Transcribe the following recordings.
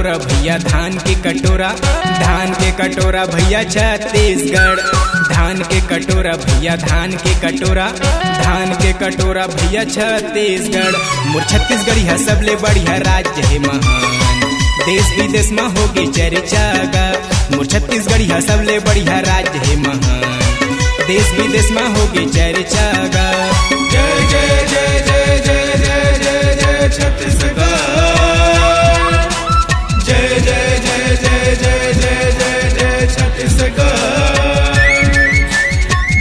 कटोरा भैया धान के कटोरा, धान के कटोरा भैया छत्तीसगढ़। धान के कटोरा भैया धान के कटोरा, धान के कटोरा भैया छत्तीसगढ़। मोर छत्तीसगढ़ है सबले बढ़िया राज्य है महान, देश विदेश में होगी चर्चा गा। मोर छत्तीसगढ़ है सबले बढ़िया राज्य है महान, देश विदेश में होगी चर्चा गा। जय जय जय जय जय जय जय जय छत्तीसगढ़। जय जय जय जय जय जय जय जय छत्तीसगढ़।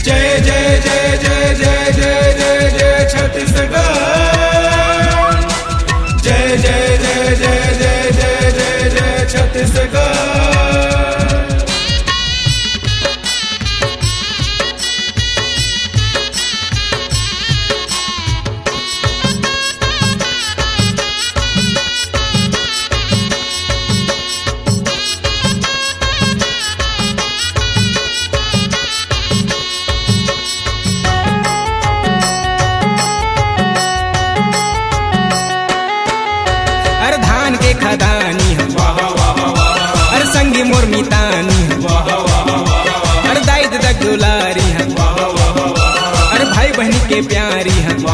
जय जय जय जय जय जय जय जय छत्तीसगढ़। जय जय जय जय जय जय जय जय छत्तीसगढ़। अरे धान के खदानी हम, अरे संगी मोर मितानी हम, अरे दाई दादा दुलारी हम, अरे भाई बहनी के प्यारी हम।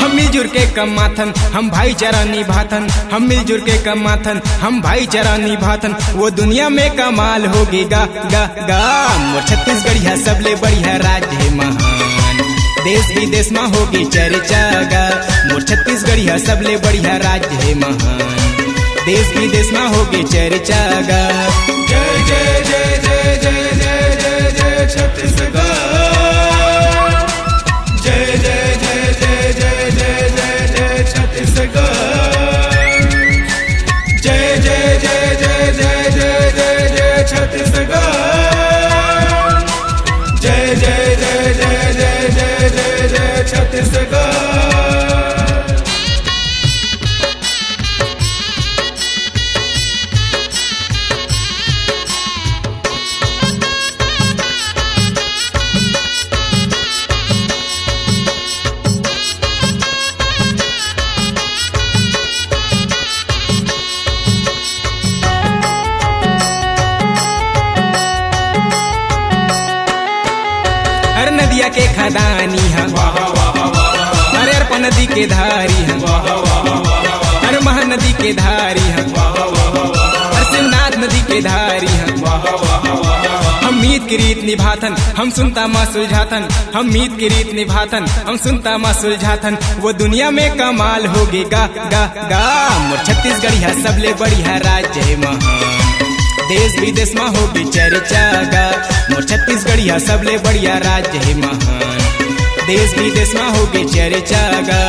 हम मिलजुल के कमाथन, हम भाईचारा निभाथन। हम मिलजुल के कमाथन, हम भाईचारा निभाथन। वो दुनिया में कमाल होगी गा गा गा। मोर छत्तीसगढ़ है सबले बढ़िया राज्य है महान, देश विदेश में होगी चर्चा गा। मोर छत्तीसगढ़ है सबले बढ़िया राज्य है महान, देश विदेश में होगी चर्चा गा। जय जय जय जय जय जय जय जय छत्तीसगढ़। जय जय जय जय जय जय जय जय छत्तीसगढ़। जय जय जय जय जय जय जय जय छत्तीसगढ़। जय जय जय जय जय जय जय जय छत्तीसगढ़। अरे नदिया के खदानी हम, अरे अर्पा नदी के धारी हम, अरे महानदी के धारी हम, अरे शिवनाथ नदी के धारी हम। हम मीत की रीत निभाथन, हम सुनता माँ सुलझाथन। हम मीत की रीत निभाथन, हम सुनता माँ सुलझाथन। वो दुनिया में कमाल होगी गा गा गा। मोर छत्तीसगढ़ है सबले बढ़िया राज्य है महान, देश विदेश में होगी चर्चा गा। मोर छत्तीसगढ़ है सबले बढ़िया राज्य है महान, देश विदेश में होगी चर्चा गा।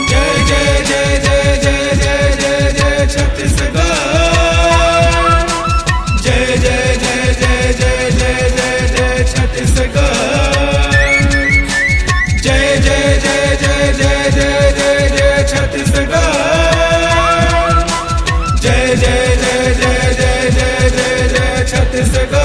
जय जय जय जय जय जय जय जय छत्तीसगढ़। जय जय जय जय जय जय जय जय छत्तीसगढ़। जय जय जय जय जय जय जय जय छत्तीसगढ़। जय जय जय जय जय जय जय जय छत्तीसगढ़।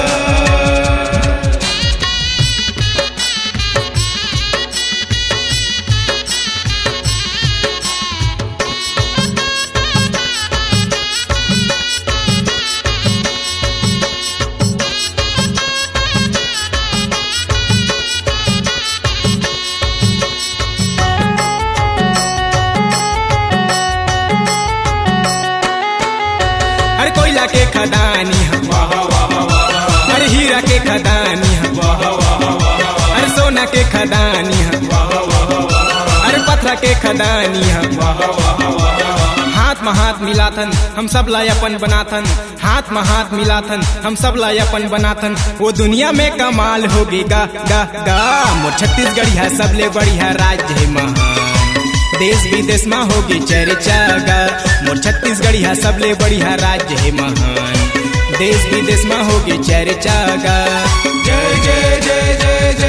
अरे कोयला के खदानी हम, अरे हीरा के खदानी हम, अरे सोना के खदानी हम, अरे पत्थर के खदानी हम। हाथ में हाथ मिलाथन, हम सब लायापन बनाथन। हाथ में हाथ मिलाथन, हम सब लायापन बनाथन। वो दुनिया में कमाल होगी गा गा गा। मोर छत्तीसगढ़ है सबले बढ़िया राज्य है महान, देश विदेश में होगी चर्चा गा। मोर छत्तीसगढ़ है सबले बढ़िया राज्य है महान, देश विदेश में होगी चर्चा गा। जय जय जय जय जय